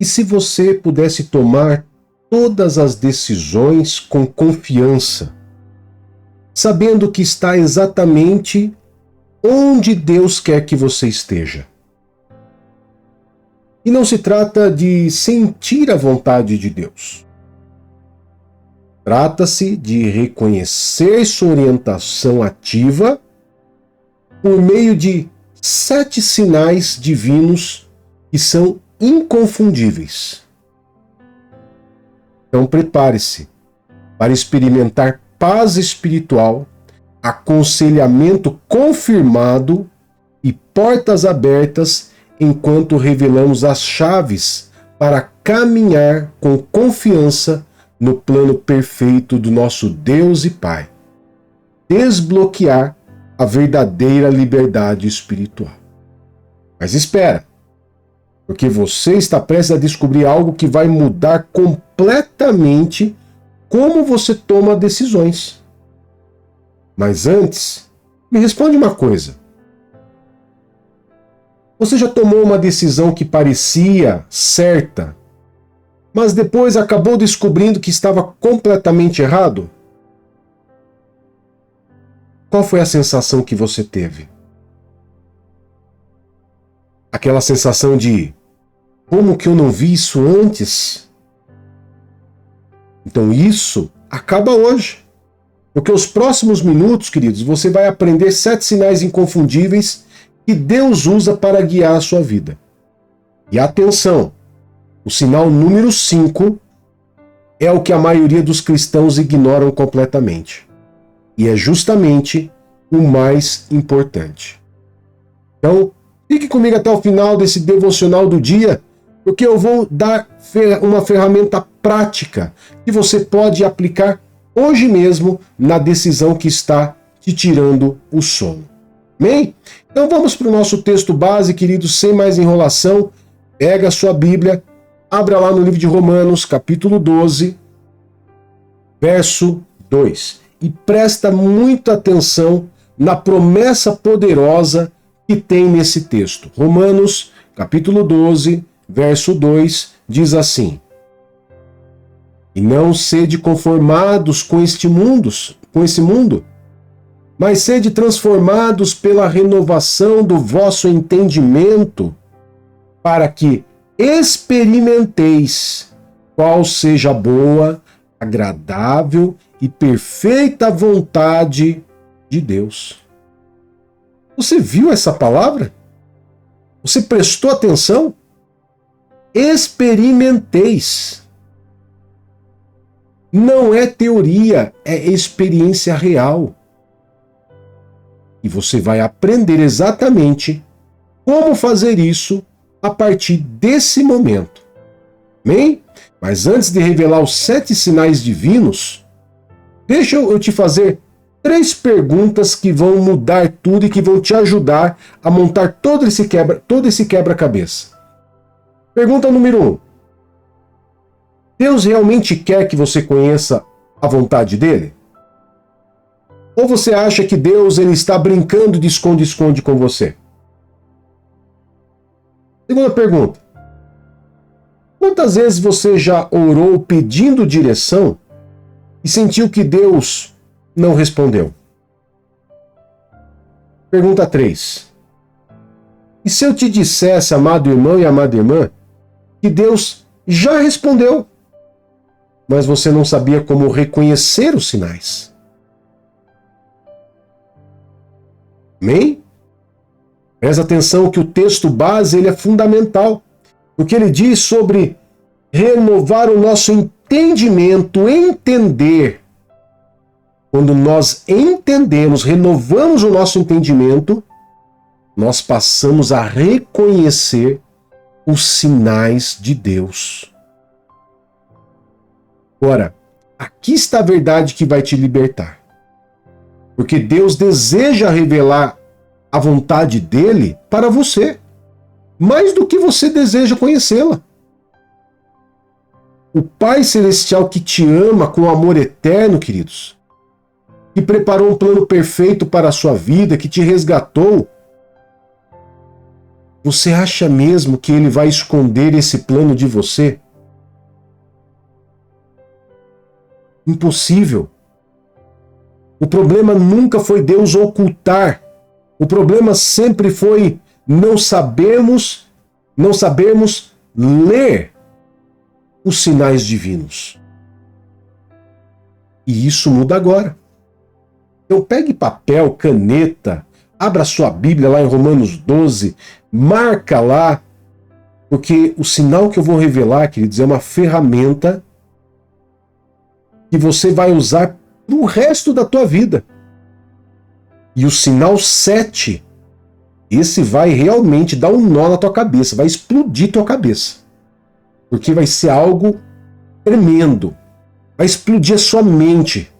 E se você pudesse tomar todas as decisões com confiança, sabendo que está exatamente onde Deus quer que você esteja? E não se trata de sentir a vontade de Deus. Trata-se de reconhecer sua orientação ativa por meio de 7 sinais divinos que são inconfundíveis. Então prepare-se para experimentar paz espiritual, aconselhamento confirmado e portas abertas enquanto revelamos as chaves para caminhar com confiança no plano perfeito do nosso Deus e Pai. Desbloquear a verdadeira liberdade espiritual. Mas espera, porque você está prestes a descobrir algo que vai mudar completamente como você toma decisões. Mas antes, me responde uma coisa. Você já tomou uma decisão que parecia certa, mas depois acabou descobrindo que estava completamente errado? Qual foi a sensação que você teve? Aquela sensação de: como que eu não vi isso antes? Então isso acaba hoje. Porque os próximos minutos, queridos, você vai aprender 7 sinais inconfundíveis que Deus usa para guiar a sua vida. E atenção, o sinal número 5 é o que a maioria dos cristãos ignoram completamente. E é justamente o mais importante. Então, fique comigo até o final desse devocional do dia, porque eu vou dar uma ferramenta prática que você pode aplicar hoje mesmo na decisão que está te tirando o sono. Amém? Então vamos para o nosso texto base, queridos, sem mais enrolação. Pega a sua Bíblia, abra lá no livro de Romanos, capítulo 12, verso 2. E presta muita atenção na promessa poderosa que tem nesse texto. Romanos, capítulo 12, verso 2, diz assim: E não sede conformados com esse mundo, mas sede transformados pela renovação do vosso entendimento, para que experimenteis qual seja a boa, agradável e perfeita vontade de Deus. Você viu essa palavra? Você prestou atenção? Experimenteis. Não é teoria, é experiência real. E você vai aprender exatamente como fazer isso a partir desse momento. Amém? Mas antes de revelar os 7 sinais divinos, deixa eu te fazer 3 perguntas que vão mudar tudo e que vão te ajudar a montar todo esse quebra-cabeça. Pergunta número 1. Deus realmente quer que você conheça a vontade dele? Ou você acha que Deus ele está brincando de esconde-esconde com você? Segunda pergunta. Quantas vezes você já orou pedindo direção e sentiu que Deus não respondeu? Pergunta 3. E se eu te dissesse, amado irmão e amada irmã, que Deus já respondeu, mas você não sabia como reconhecer os sinais? Amém? Presta atenção que o texto base ele é fundamental. Porque ele diz sobre renovar o nosso entendimento, entender. Quando nós entendemos, renovamos o nosso entendimento, nós passamos a reconhecer os sinais de Deus. Ora, aqui está a verdade que vai te libertar. Porque Deus deseja revelar a vontade dele para você, mais do que você deseja conhecê-la. O Pai Celestial que te ama com amor eterno, queridos, que preparou um plano perfeito para a sua vida, que te resgatou, Você acha mesmo que ele vai esconder esse plano de você? Impossível. O problema nunca foi Deus ocultar. O problema sempre foi não sabermos ler os sinais divinos. E isso muda agora. Então pegue papel, caneta, abra sua Bíblia lá em Romanos 12, marca lá, porque o sinal que eu vou revelar, queridos, é uma ferramenta que você vai usar no resto da tua vida. E o sinal 7, esse vai realmente dar um nó na tua cabeça, vai explodir tua cabeça. Porque vai ser algo tremendo. Vai explodir a sua mente.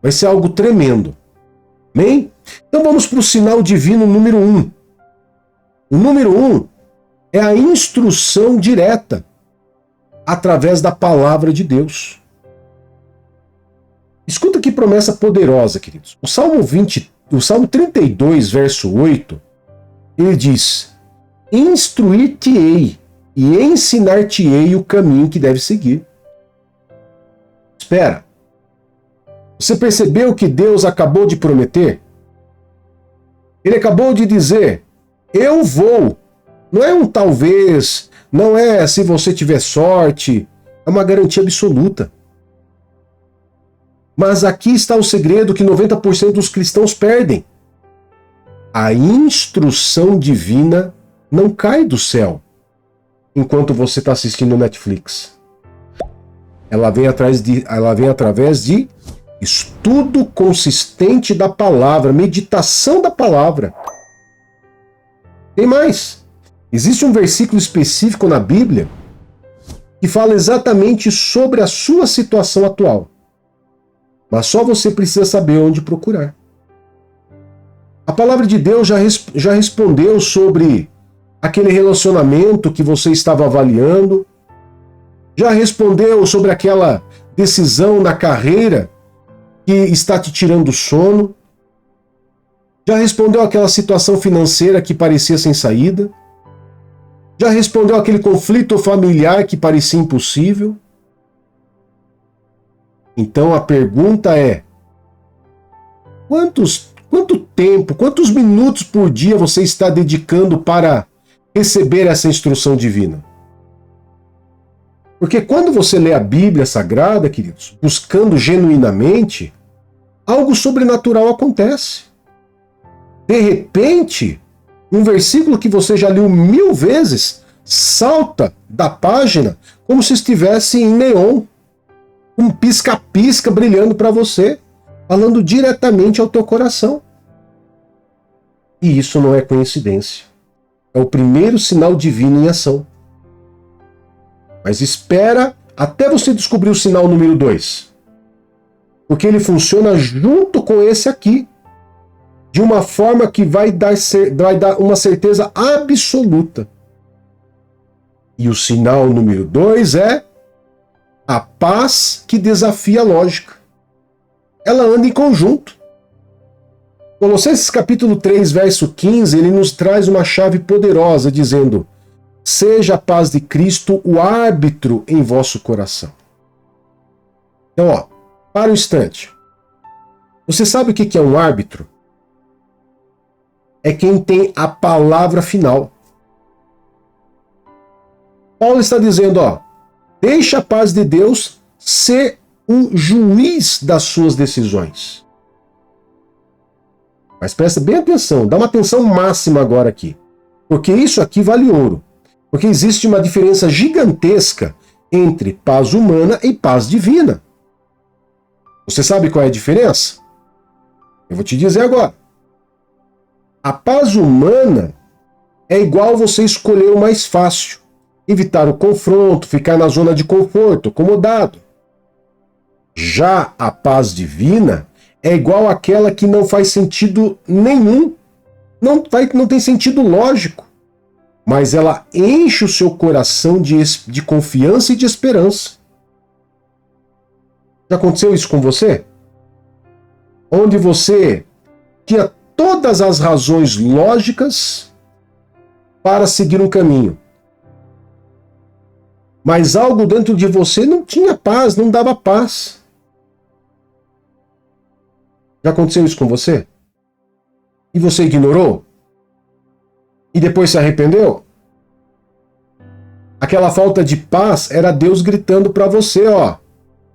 Vai ser algo tremendo. Amém? Então vamos para o sinal divino número 1. O número 1 é a instrução direta através da palavra de Deus. Escuta que promessa poderosa, queridos. O Salmo 32, verso 8, ele diz: instruir-te-ei e ensinar-te-ei o caminho que deve seguir. Espera. Você percebeu que Deus acabou de prometer? Ele acabou de dizer: eu vou. Não é um talvez, não é se você tiver sorte, é uma garantia absoluta. Mas aqui está o segredo que 90% dos cristãos perdem. A instrução divina não cai do céu enquanto você está assistindo Netflix. Ela vem através de estudo consistente da palavra, meditação da palavra. Tem mais. Existe um versículo específico na Bíblia que fala exatamente sobre a sua situação atual. Mas só você precisa saber onde procurar. A palavra de Deus já respondeu sobre aquele relacionamento que você estava avaliando, já respondeu sobre aquela decisão na carreira que está te tirando o sono, já respondeu aquela situação financeira que parecia sem saída, já respondeu aquele conflito familiar que parecia impossível. Então a pergunta é: quanto tempo, quantos minutos por dia você está dedicando para receber essa instrução divina? Porque quando você lê a Bíblia Sagrada, queridos, buscando genuinamente, algo sobrenatural acontece. De repente, um versículo que você já leu 1000 vezes salta da página como se estivesse em neon. Um pisca-pisca brilhando para você, falando diretamente ao teu coração. E isso não é coincidência. É o primeiro sinal divino em ação. Mas espera até você descobrir o sinal número 2. Porque ele funciona junto com esse aqui, de uma forma que vai dar uma certeza absoluta. E o sinal número 2 é a paz que desafia a lógica. Ela anda em conjunto. Colossenses capítulo 3, verso 15, ele nos traz uma chave poderosa, dizendo: seja a paz de Cristo o árbitro em vosso coração. Então, para um instante. Você sabe o que é um árbitro? É quem tem a palavra final. Paulo está dizendo, deixa a paz de Deus ser o juiz das suas decisões. Mas presta bem atenção, dá uma atenção máxima agora aqui. Porque isso aqui vale ouro. Porque existe uma diferença gigantesca entre paz humana e paz divina. Você sabe qual é a diferença? Eu vou te dizer agora. A paz humana é igual você escolher o mais fácil. Evitar o confronto, ficar na zona de conforto, acomodado. Já a paz divina é igual àquela que não faz sentido nenhum, não tem sentido lógico, mas ela enche o seu coração de confiança e de esperança. Já aconteceu isso com você? Onde você tinha todas as razões lógicas para seguir um caminho. Mas algo dentro de você não tinha paz, não dava paz. Já aconteceu isso com você? E você ignorou? E depois se arrependeu? Aquela falta de paz era Deus gritando para você, ó.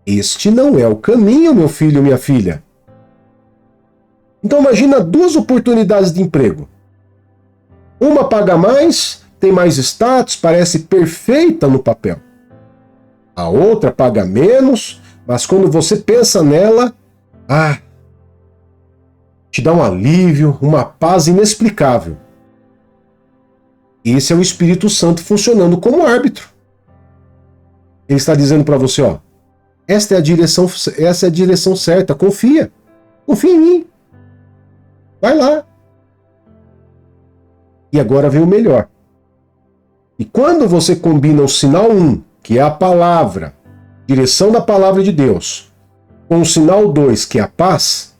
Este não é o caminho, meu filho, minha filha. Então imagina duas oportunidades de emprego. Uma paga mais, tem mais status, parece perfeita no papel. A outra paga menos, mas quando você pensa nela, te dá um alívio, uma paz inexplicável. Esse é o Espírito Santo funcionando como árbitro. Ele está dizendo para você, ó, essa é a direção certa, confia em mim. Vai lá. E agora vem o melhor. E quando você combina o sinal 1, que é a palavra, direção da palavra de Deus, com o sinal 2, que é a paz,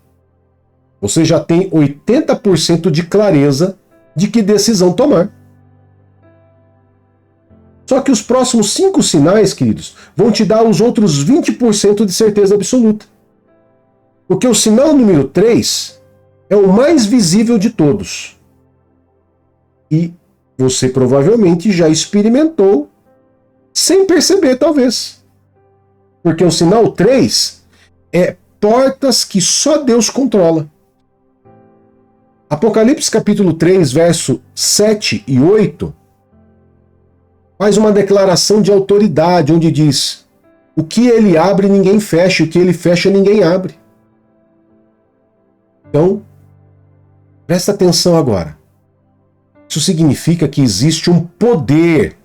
você já tem 80% de clareza de que decisão tomar. Só que os próximos 5 sinais, queridos, vão te dar os outros 20% de certeza absoluta. Porque o sinal número 3 é o mais visível de todos. E você provavelmente já experimentou, sem perceber, talvez. Porque o sinal 3 é portas que só Deus controla. Apocalipse capítulo 3, verso 7 e 8, faz uma declaração de autoridade, onde diz: o que ele abre, ninguém fecha, o que ele fecha, ninguém abre. Então, presta atenção agora. Isso significa que existe um poder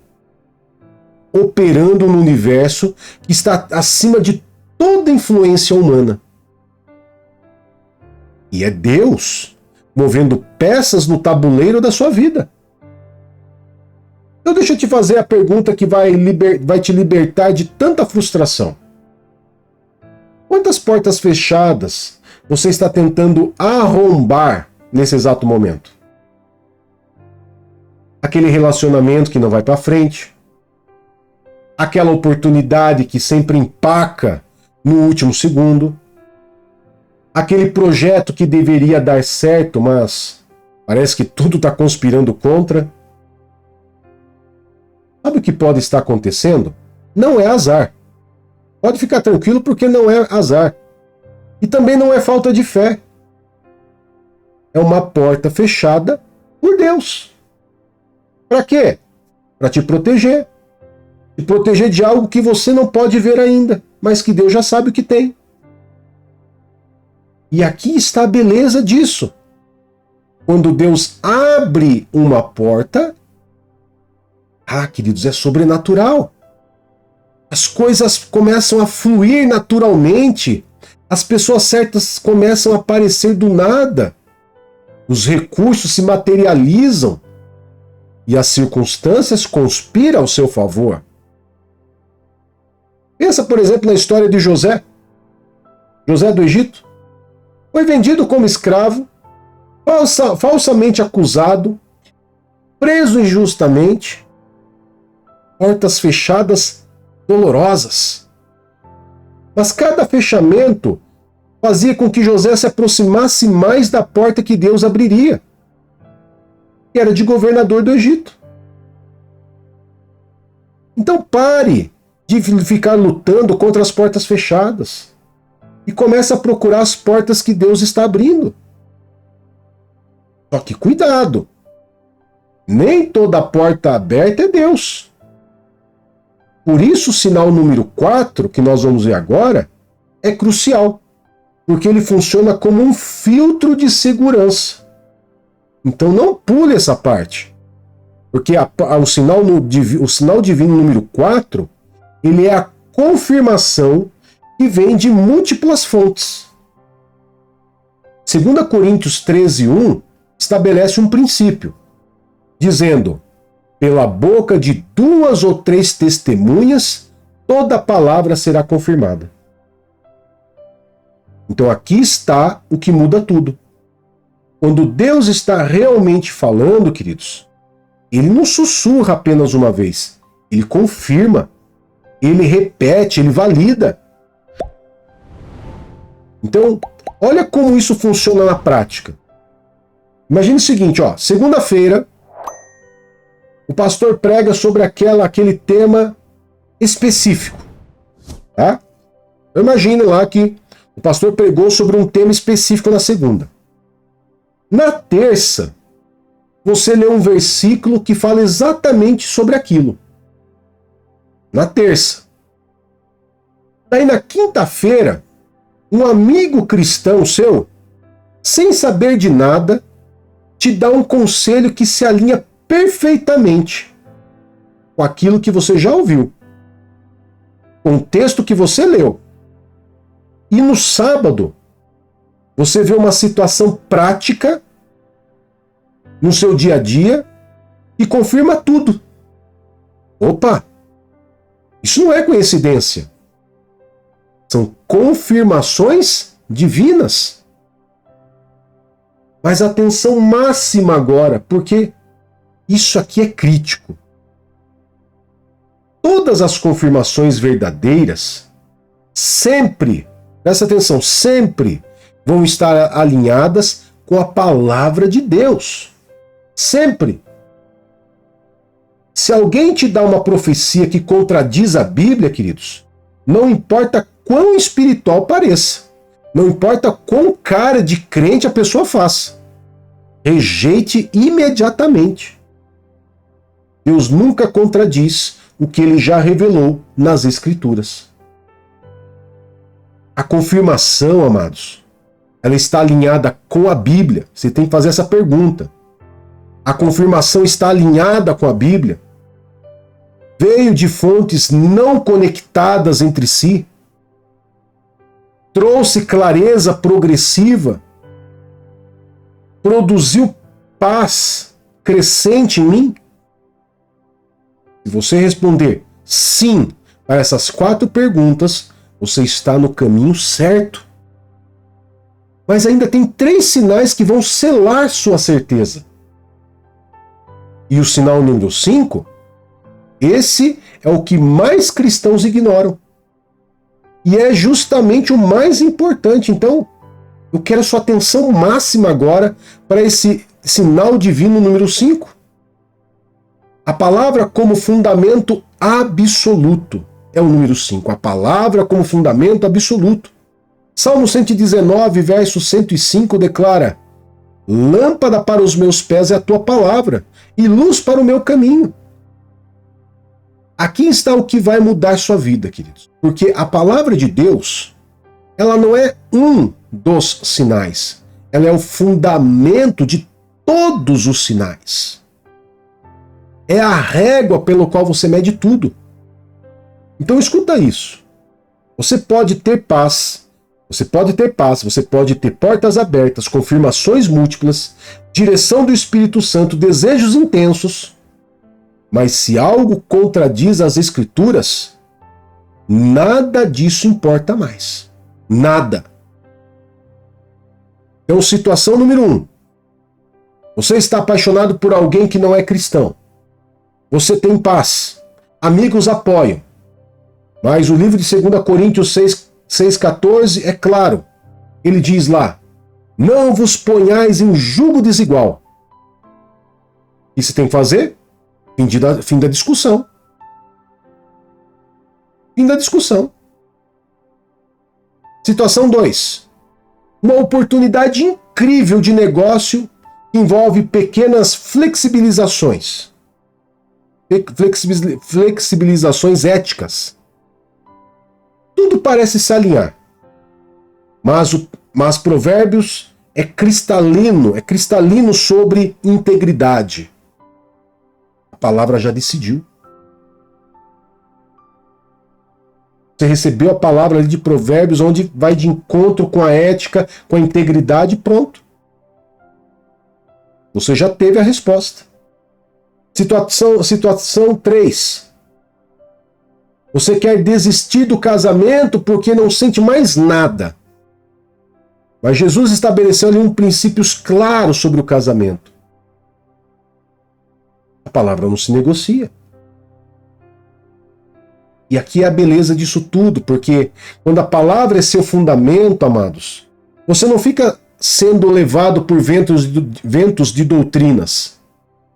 operando no universo que está acima de toda influência humana. E é Deus movendo peças no tabuleiro da sua vida. Então deixa eu te fazer a pergunta que vai te libertar de tanta frustração. Quantas portas fechadas você está tentando arrombar nesse exato momento? Aquele relacionamento que não vai para frente, aquela oportunidade que sempre empaca no último segundo, aquele projeto que deveria dar certo, mas parece que tudo está conspirando contra. Sabe o que pode estar acontecendo? Não é azar. Pode ficar tranquilo, porque não é azar. E também não é falta de fé. É uma porta fechada por Deus. Para quê? Para te proteger. Te proteger de algo que você não pode ver ainda, mas que Deus já sabe o que tem. E aqui está a beleza disso. Quando Deus abre uma porta, queridos, é sobrenatural. As coisas começam a fluir naturalmente. As pessoas certas começam a aparecer do nada. Os recursos se materializam. E as circunstâncias conspiram ao seu favor. Pensa, por exemplo, na história de José. José do Egito. Foi vendido como escravo, falsamente acusado, preso injustamente, portas fechadas dolorosas. Mas cada fechamento fazia com que José se aproximasse mais da porta que Deus abriria, que era de governador do Egito. Então pare de ficar lutando contra as portas fechadas e comece a procurar as portas que Deus está abrindo. Só que cuidado! Nem toda porta aberta é Deus. Por isso o sinal número 4, que nós vamos ver agora, é crucial, porque ele funciona como um filtro de segurança. Então não pule essa parte, porque o sinal divino número 4, ele é a confirmação que vem de múltiplas fontes. 2 Coríntios 13:1 estabelece um princípio, dizendo: pela boca de 2 ou 3 testemunhas, toda palavra será confirmada. Então aqui está o que muda tudo. Quando Deus está realmente falando, queridos, ele não sussurra apenas uma vez. Ele confirma, ele repete, ele valida. Então, olha como isso funciona na prática. Imagine o seguinte, ó, segunda-feira, o pastor prega sobre aquele tema específico, tá? Eu imagino lá que o pastor pregou sobre um tema específico na segunda. Na terça, você lê um versículo que fala exatamente sobre aquilo. Na terça. Daí na quinta-feira, um amigo cristão seu, sem saber de nada, te dá um conselho que se alinha perfeitamente com aquilo que você já ouviu, com o texto que você leu. E no sábado, você vê uma situação prática no seu dia a dia e confirma tudo. Opa! Isso não é coincidência. São confirmações divinas. Mas atenção máxima agora, porque isso aqui é crítico. Todas as confirmações verdadeiras sempre, presta atenção, sempre vão estar alinhadas com a palavra de Deus. Sempre. Se alguém te dá uma profecia que contradiz a Bíblia, queridos, não importa quão espiritual pareça, não importa quão cara de crente a pessoa faça, rejeite imediatamente. Deus nunca contradiz o que ele já revelou nas Escrituras. A confirmação, amados, ela está alinhada com a Bíblia. Você tem que fazer essa pergunta. A confirmação está alinhada com a Bíblia? Veio de fontes não conectadas entre si? Trouxe clareza progressiva? Produziu paz crescente em mim? Se você responder sim para essas 4 perguntas, você está no caminho certo. Mas ainda tem 3 sinais que vão selar sua certeza. E o sinal número 5, esse é o que mais cristãos ignoram. E é justamente o mais importante. Então, eu quero a sua atenção máxima agora para esse sinal divino número 5. A palavra como fundamento absoluto é o número 5. A palavra como fundamento absoluto. Salmo 119, verso 105 declara: lâmpada para os meus pés é a tua palavra, e luz para o meu caminho. Aqui está o que vai mudar sua vida, queridos. Porque a palavra de Deus, ela não é um dos sinais. Ela é o fundamento de todos os sinais. É a régua pelo qual você mede tudo. Então escuta isso. Você pode ter paz, você pode ter portas abertas, confirmações múltiplas, direção do Espírito Santo, desejos intensos, mas se algo contradiz as Escrituras, nada disso importa mais. Nada. Então, situação número 1. Você está apaixonado por alguém que não é cristão. Você tem paz. Amigos apoiam. Mas o livro de 2 Coríntios 6,14 é claro. Ele diz lá: não vos ponhais em jugo desigual. O que você tem que fazer? Fim da discussão. Fim da discussão. Situação 2. Uma oportunidade incrível de negócio envolve pequenas flexibilizações. Flexibilizações éticas. Tudo parece se alinhar. Mas Provérbios é cristalino sobre integridade. A palavra já decidiu. Você recebeu a palavra ali de Provérbios, onde vai de encontro com a ética, com a integridade, pronto. Você já teve a resposta. Situação 3. Você quer desistir do casamento porque não sente mais nada. Mas Jesus estabeleceu ali princípios claros sobre o casamento. A palavra não se negocia. E aqui é a beleza disso tudo, porque quando a palavra é seu fundamento, amados, você não fica sendo levado por ventos de doutrinas.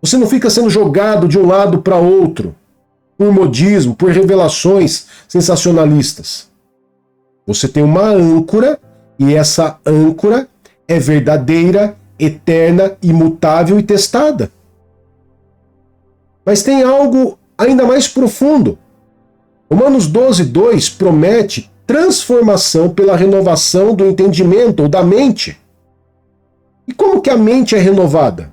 Você não fica sendo jogado de um lado para outro, por modismo, por revelações sensacionalistas. Você tem uma âncora, e essa âncora é verdadeira, eterna, imutável e testada. Mas tem algo ainda mais profundo. Romanos 12:2 promete transformação pela renovação do entendimento ou da mente. E como que a mente é renovada?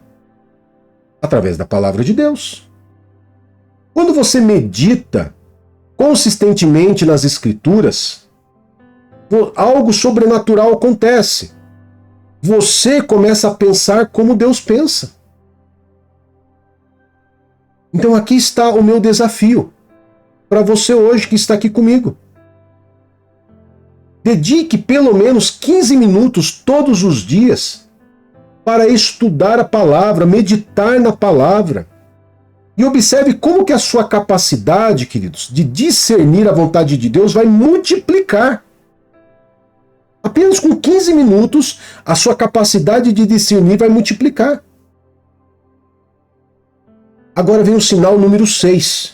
Através da palavra de Deus. Quando você medita consistentemente nas Escrituras, algo sobrenatural acontece. Você começa a pensar como Deus pensa. Então aqui está o meu desafio para você hoje que está aqui comigo. Dedique pelo menos 15 minutos todos os dias para estudar a palavra, meditar na palavra. E observe como que a sua capacidade, queridos, de discernir a vontade de Deus vai multiplicar. Apenas com 15 minutos, a sua capacidade de discernir vai multiplicar. Agora vem o sinal número 6.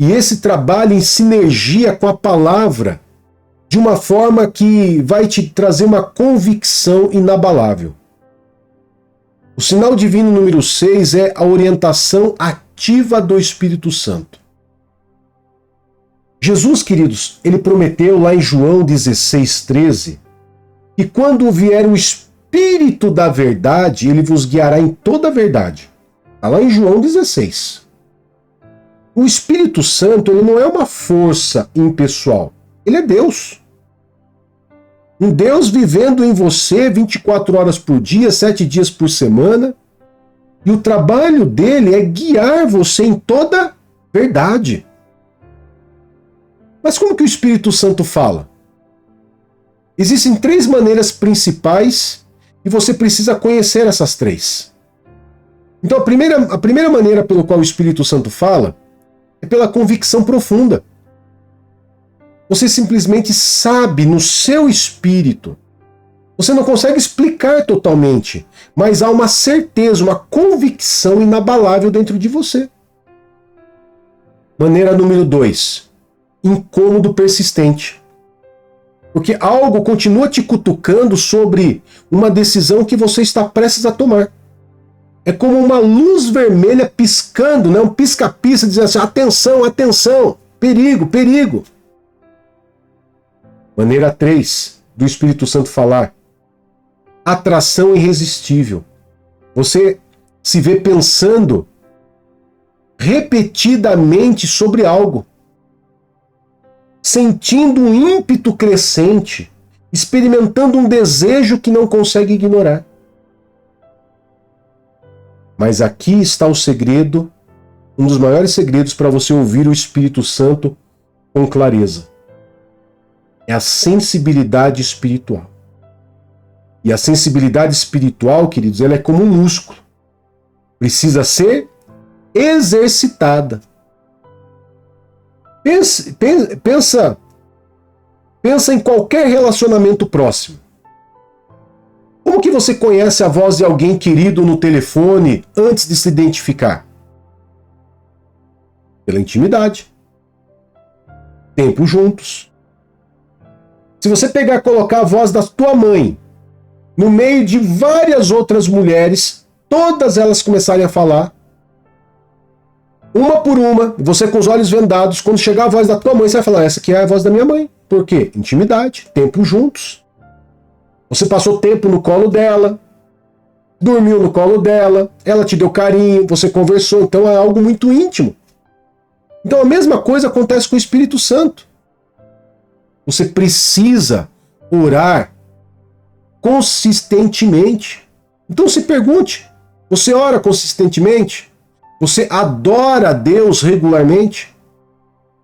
E esse trabalha em sinergia com a palavra, de uma forma que vai te trazer uma convicção inabalável. O sinal divino número 6 é a orientação ativa do Espírito Santo. Jesus, queridos, ele prometeu lá em João 16:13, que quando vier o Espírito da verdade, ele vos guiará em toda a verdade. Está lá em João 16. O Espírito Santo, ele não é uma força impessoal. Ele é Deus. Um Deus vivendo em você 24 horas por dia, 7 dias por semana. E o trabalho dele é guiar você em toda verdade. Mas como que o Espírito Santo fala? Existem 3 maneiras principais e você precisa conhecer essas 3. Então a primeira maneira pelo qual o Espírito Santo fala é pela convicção profunda. Você simplesmente sabe no seu espírito. Você não consegue explicar totalmente, mas há uma certeza, uma convicção inabalável dentro de você. Maneira número 2. Incômodo persistente. Porque algo continua te cutucando sobre uma decisão que você está prestes a tomar. É como uma luz vermelha piscando, né? Um pisca-pisca dizendo assim, atenção, atenção, perigo, perigo. Maneira 3 do Espírito Santo falar. Atração irresistível. Você se vê pensando repetidamente sobre algo. Sentindo um ímpeto crescente. Experimentando um desejo que não consegue ignorar. Mas aqui está o segredo, um dos maiores segredos para você ouvir o Espírito Santo com clareza. É a sensibilidade espiritual. E a sensibilidade espiritual, queridos, ela é como um músculo. Precisa ser exercitada. Pensa em qualquer relacionamento próximo. Como que você conhece a voz de alguém querido no telefone antes de se identificar? Pela intimidade. Tempo juntos. Se você pegar e colocar a voz da tua mãe no meio de várias outras mulheres, todas elas começarem a falar, uma por uma, você com os olhos vendados, quando chegar a voz da tua mãe, você vai falar, essa aqui é a voz da minha mãe. Por quê? Intimidade, tempo juntos. Você passou tempo no colo dela, dormiu no colo dela, ela te deu carinho, você conversou, então é algo muito íntimo. Então a mesma coisa acontece com o Espírito Santo. Você precisa orar consistentemente. Então se pergunte, você ora consistentemente? Você adora a Deus regularmente?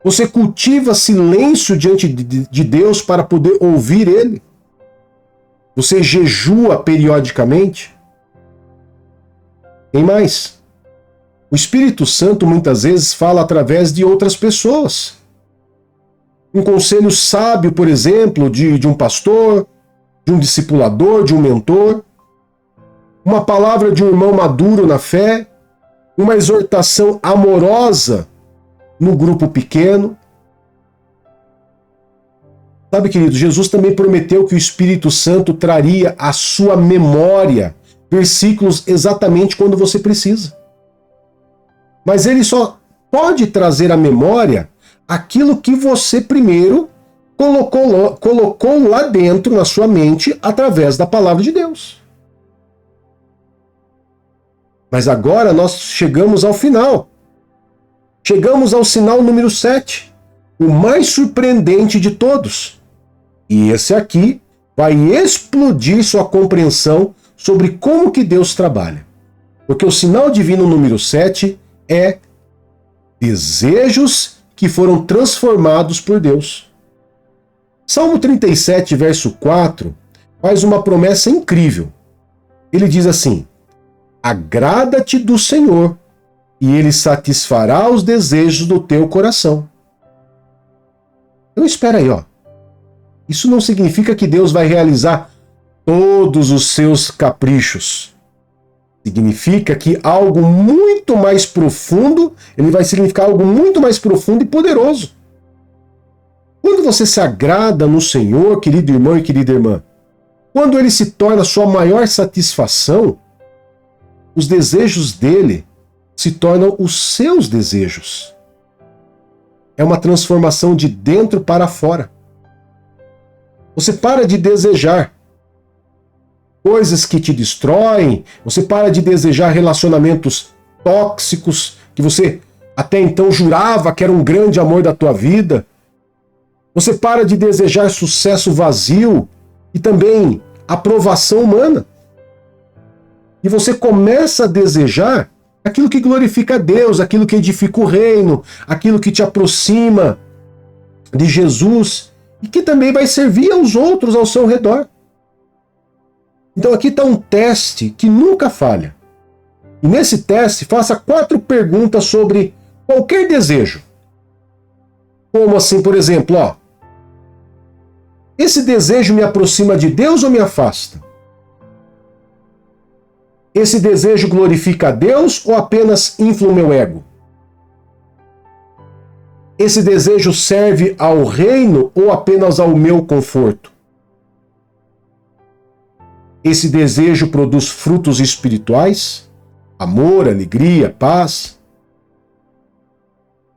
Você cultiva silêncio diante de Deus para poder ouvir Ele? Você jejua periodicamente? Tem mais. O Espírito Santo muitas vezes fala através de outras pessoas. Um conselho sábio, por exemplo, de um pastor, de um discipulador, de um mentor. Uma palavra de um irmão maduro na fé. Uma exortação amorosa no grupo pequeno. Sabe, querido, Jesus também prometeu que o Espírito Santo traria à sua memória versículos exatamente quando você precisa. Mas ele só pode trazer à memória aquilo que você primeiro colocou lá dentro na sua mente através da palavra de Deus. Mas agora nós chegamos ao final. Chegamos ao sinal número 7, o mais surpreendente de todos. E esse aqui vai explodir sua compreensão sobre como que Deus trabalha. Porque o sinal divino número 7 é desejos que foram transformados por Deus. Salmo 37, verso 4, faz uma promessa incrível. Ele diz assim: agrada-te do Senhor, e Ele satisfará os desejos do teu coração. Então espera aí, ó. Isso não significa que Deus vai realizar todos os seus caprichos. Significa que algo muito mais profundo, ele vai significar algo muito mais profundo e poderoso. Quando você se agrada no Senhor, querido irmão e querida irmã, quando ele se torna sua maior satisfação, os desejos dele se tornam os seus desejos. É uma transformação de dentro para fora. Você para de desejar coisas que te destroem, você para de desejar relacionamentos tóxicos que você até então jurava que era um grande amor da tua vida. Você para de desejar sucesso vazio e também aprovação humana. E você começa a desejar aquilo que glorifica a Deus, aquilo que edifica o reino, aquilo que te aproxima de Jesus e que também vai servir aos outros ao seu redor. Então aqui está um teste que nunca falha. E nesse teste, faça 4 perguntas sobre qualquer desejo. Como assim, por exemplo, ó, esse desejo me aproxima de Deus ou me afasta? Esse desejo glorifica a Deus ou apenas infla o meu ego? Esse desejo serve ao reino ou apenas ao meu conforto? Esse desejo produz frutos espirituais? Amor, alegria, paz?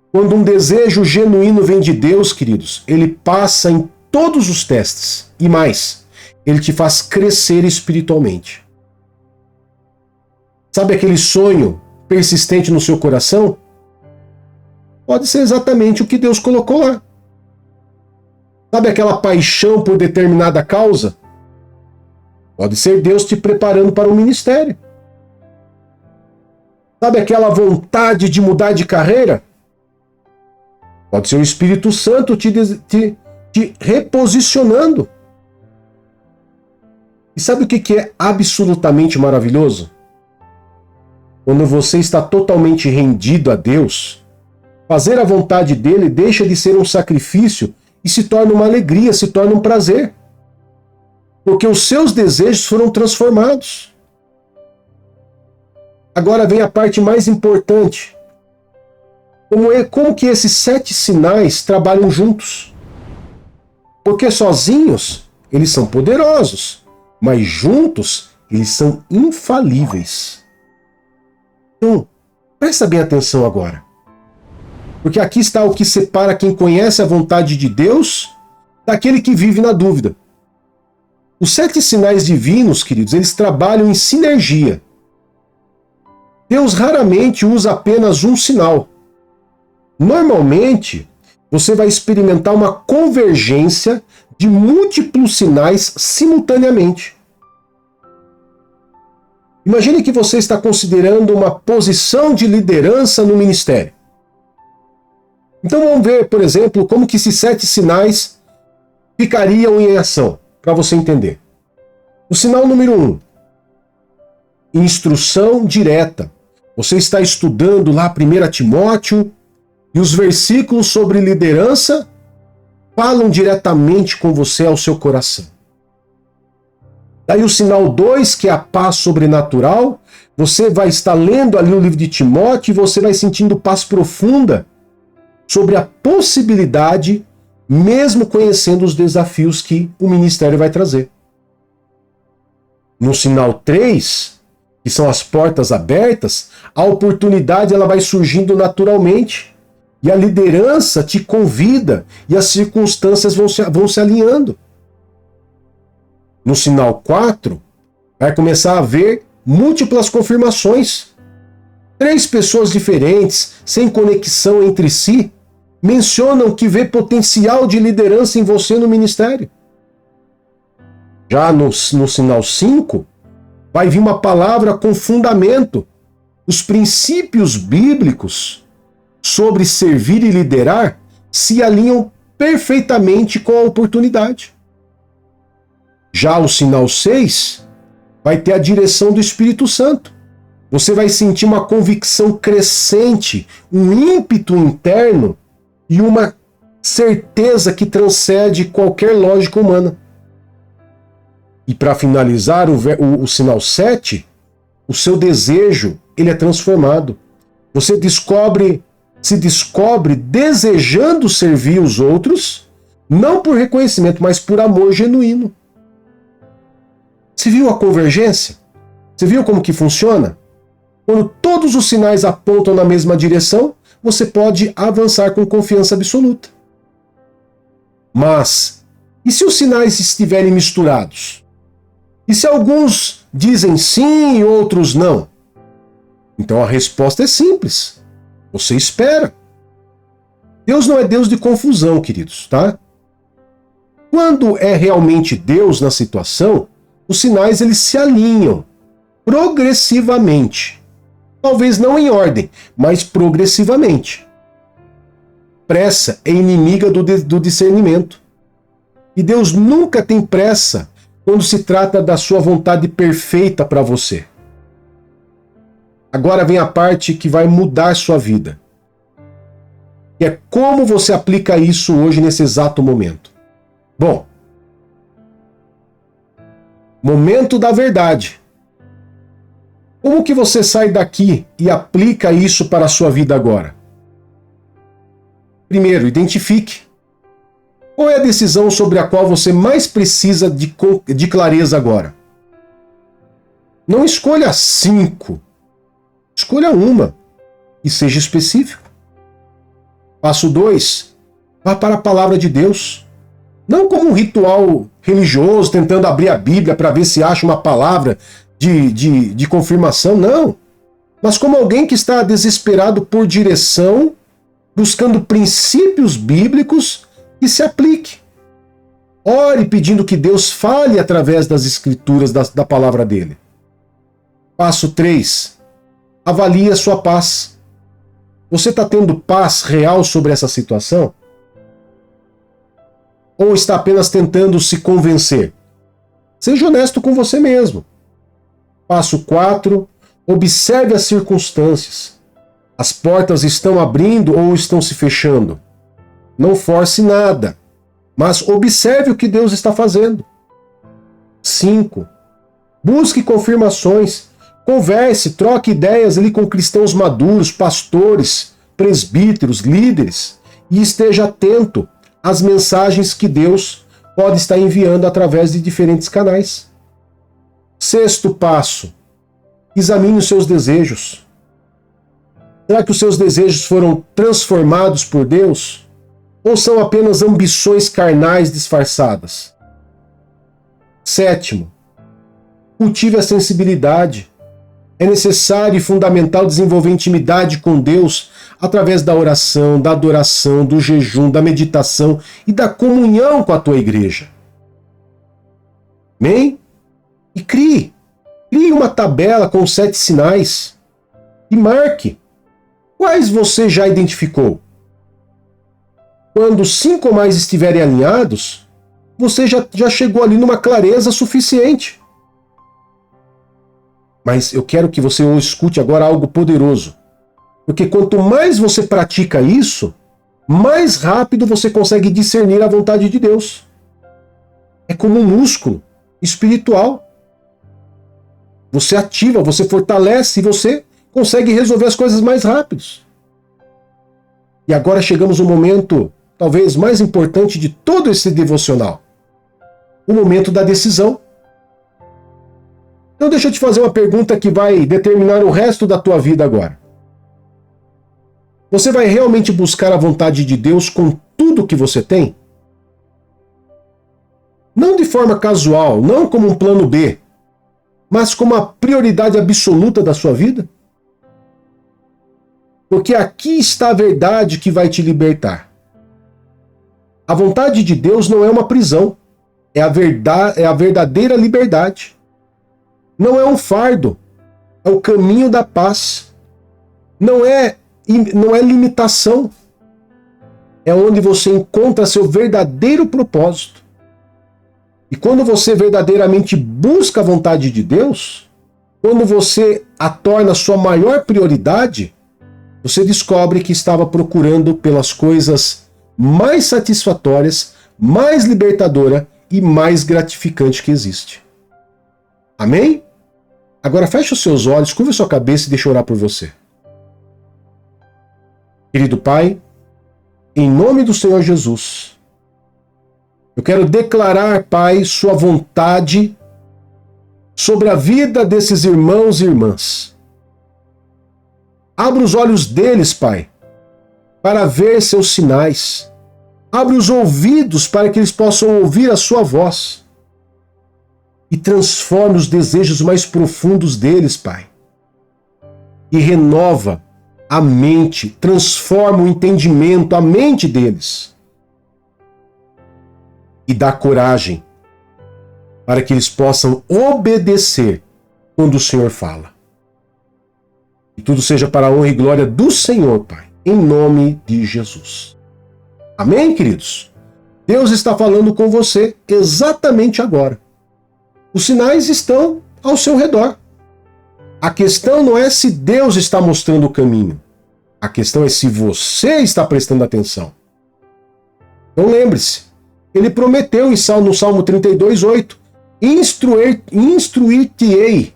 Quando um desejo genuíno vem de Deus, queridos, ele passa em todos os testes. E mais, ele te faz crescer espiritualmente. Sabe aquele sonho persistente no seu coração? Pode ser exatamente o que Deus colocou lá. Sabe aquela paixão por determinada causa? Pode ser Deus te preparando para o ministério. Sabe aquela vontade de mudar de carreira? Pode ser o Espírito Santo te reposicionando. E sabe o que é absolutamente maravilhoso? Quando você está totalmente rendido a Deus, fazer a vontade dele deixa de ser um sacrifício e se torna uma alegria, se torna um prazer. Porque os seus desejos foram transformados. Agora vem a parte mais importante. Como que esses 7 sinais trabalham juntos? Porque sozinhos eles são poderosos, mas juntos eles são infalíveis. Então, presta bem atenção agora. Porque aqui está o que separa quem conhece a vontade de Deus daquele que vive na dúvida. Os 7 sinais divinos, queridos, eles trabalham em sinergia. Deus raramente usa apenas um sinal. Normalmente, você vai experimentar uma convergência de múltiplos sinais simultaneamente. Imagine que você está considerando uma posição de liderança no ministério. Então vamos ver, por exemplo, como que esses 7 sinais ficariam em ação, para você entender. O sinal número 1. Instrução direta. Você está estudando lá 1 Timóteo e os versículos sobre liderança falam diretamente com você ao seu coração. Daí o sinal 2, que é a paz sobrenatural, você vai estar lendo ali o livro de Timóteo e você vai sentindo paz profunda sobre a possibilidade, mesmo conhecendo os desafios que o ministério vai trazer. No sinal 3, que são as portas abertas, a oportunidade ela vai surgindo naturalmente e a liderança te convida e as circunstâncias vão se alinhando. No sinal 4, vai começar a haver múltiplas confirmações. 3 pessoas diferentes, sem conexão entre si, mencionam que vê potencial de liderança em você no ministério. Já no sinal 5, vai vir uma palavra com fundamento. Os princípios bíblicos sobre servir e liderar se alinham perfeitamente com a oportunidade. Já o sinal 6 vai ter a direção do Espírito Santo. Você vai sentir uma convicção crescente, um ímpeto interno e uma certeza que transcende qualquer lógica humana. E para finalizar, o sinal 7, o seu desejo ele é transformado. Você se descobre desejando servir os outros, não por reconhecimento, mas por amor genuíno. Você viu a convergência? Você viu como que funciona? Quando todos os sinais apontam na mesma direção, você pode avançar com confiança absoluta. Mas, e se os sinais estiverem misturados? E se alguns dizem sim e outros não? Então a resposta é simples. Você espera. Deus não é Deus de confusão, queridos, tá? Quando é realmente Deus na situação, os sinais eles se alinham progressivamente. Talvez não em ordem, mas progressivamente. Pressa é inimiga do discernimento. E Deus nunca tem pressa quando se trata da sua vontade perfeita para você. Agora vem a parte que vai mudar sua vida. Que é como você aplica isso hoje nesse exato momento. Bom, momento da verdade. Como que você sai daqui e aplica isso para a sua vida agora? Primeiro, identifique. Qual é a decisão sobre a qual você mais precisa de clareza agora? Não escolha 5. Escolha uma e seja específico. Passo 2. Vá para a palavra de Deus. Não como um ritual religioso, tentando abrir a Bíblia para ver se acha uma palavra de confirmação, não. Mas como alguém que está desesperado por direção, buscando princípios bíblicos que se aplique. Ore pedindo que Deus fale através das escrituras, da palavra dele. Passo 3. Avalie a sua paz. Você está tendo paz real sobre essa situação? Ou está apenas tentando se convencer? Seja honesto com você mesmo. Passo 4. Observe as circunstâncias. As portas estão abrindo ou estão se fechando? Não force nada, mas observe o que Deus está fazendo. 5. Busque confirmações. Converse, troque ideias ali com cristãos maduros, pastores, presbíteros, líderes, e esteja atento às mensagens que Deus pode estar enviando através de diferentes canais. 6º passo. Examine os seus desejos. Será que os seus desejos foram transformados por Deus? Ou são apenas ambições carnais disfarçadas? 7º. Cultive a sensibilidade. É necessário e fundamental desenvolver intimidade com Deus através da oração, da adoração, do jejum, da meditação e da comunhão com a tua igreja. Amém? E crie uma tabela com 7 sinais e marque. Quais você já identificou? Quando 5 ou mais estiverem alinhados, você já chegou ali numa clareza suficiente. Mas eu quero que você escute agora algo poderoso. Porque quanto mais você pratica isso, mais rápido você consegue discernir a vontade de Deus. É como um músculo espiritual. Você ativa, você fortalece e você consegue resolver as coisas mais rápidos. E agora chegamos no momento, talvez mais importante de todo esse devocional. O momento da decisão. Então deixa eu te fazer uma pergunta que vai determinar o resto da tua vida agora. Você vai realmente buscar a vontade de Deus com tudo que você tem? Não de forma casual, não como um plano B, mas como a prioridade absoluta da sua vida? Porque aqui está a verdade que vai te libertar. A vontade de Deus não é uma prisão, é a verdadeira liberdade. Não é um fardo, é o caminho da paz. Não é limitação. É onde você encontra seu verdadeiro propósito. E quando você verdadeiramente busca a vontade de Deus, quando você a torna sua maior prioridade, você descobre que estava procurando pelas coisas mais satisfatórias, mais libertadora e mais gratificante que existe. Amém? Agora feche os seus olhos, curva sua cabeça e deixa eu orar por você. Querido Pai, em nome do Senhor Jesus, eu quero declarar, Pai, sua vontade sobre a vida desses irmãos e irmãs. Abra os olhos deles, Pai, para ver seus sinais. Abre os ouvidos para que eles possam ouvir a sua voz. E transforme os desejos mais profundos deles, Pai. E renova a mente, transforma o entendimento, a mente deles. E dá coragem para que eles possam obedecer quando o Senhor fala. E tudo seja para a honra e glória do Senhor, Pai, em nome de Jesus. Amém, queridos? Deus está falando com você exatamente agora. Os sinais estão ao seu redor. A questão não é se Deus está mostrando o caminho. A questão é se você está prestando atenção. Então lembre-se, ele prometeu no Salmo 32:8, instruir-te-ei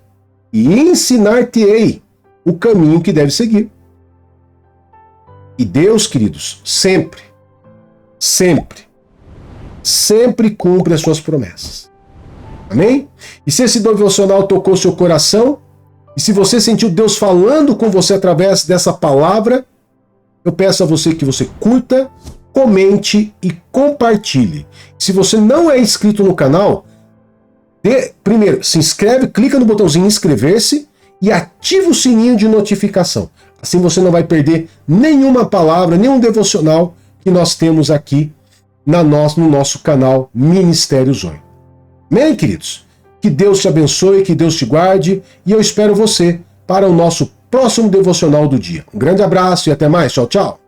e ensinar-te-ei o caminho que deve seguir. E Deus, queridos, sempre cumpre as suas promessas. Amém? E se esse devocional tocou seu coração, e se você sentiu Deus falando com você através dessa palavra, eu peço a você que você curta, comente e compartilhe. Se você não é inscrito no canal, primeiro, se inscreve, clica no botãozinho inscrever-se e ativa o sininho de notificação. Assim você não vai perder nenhuma palavra, nenhum devocional que nós temos aqui no nosso canal Ministério Zoe. Amém, queridos? Que Deus te abençoe, que Deus te guarde e eu espero você para o nosso próximo devocional do dia. Um grande abraço e até mais. Tchau, tchau.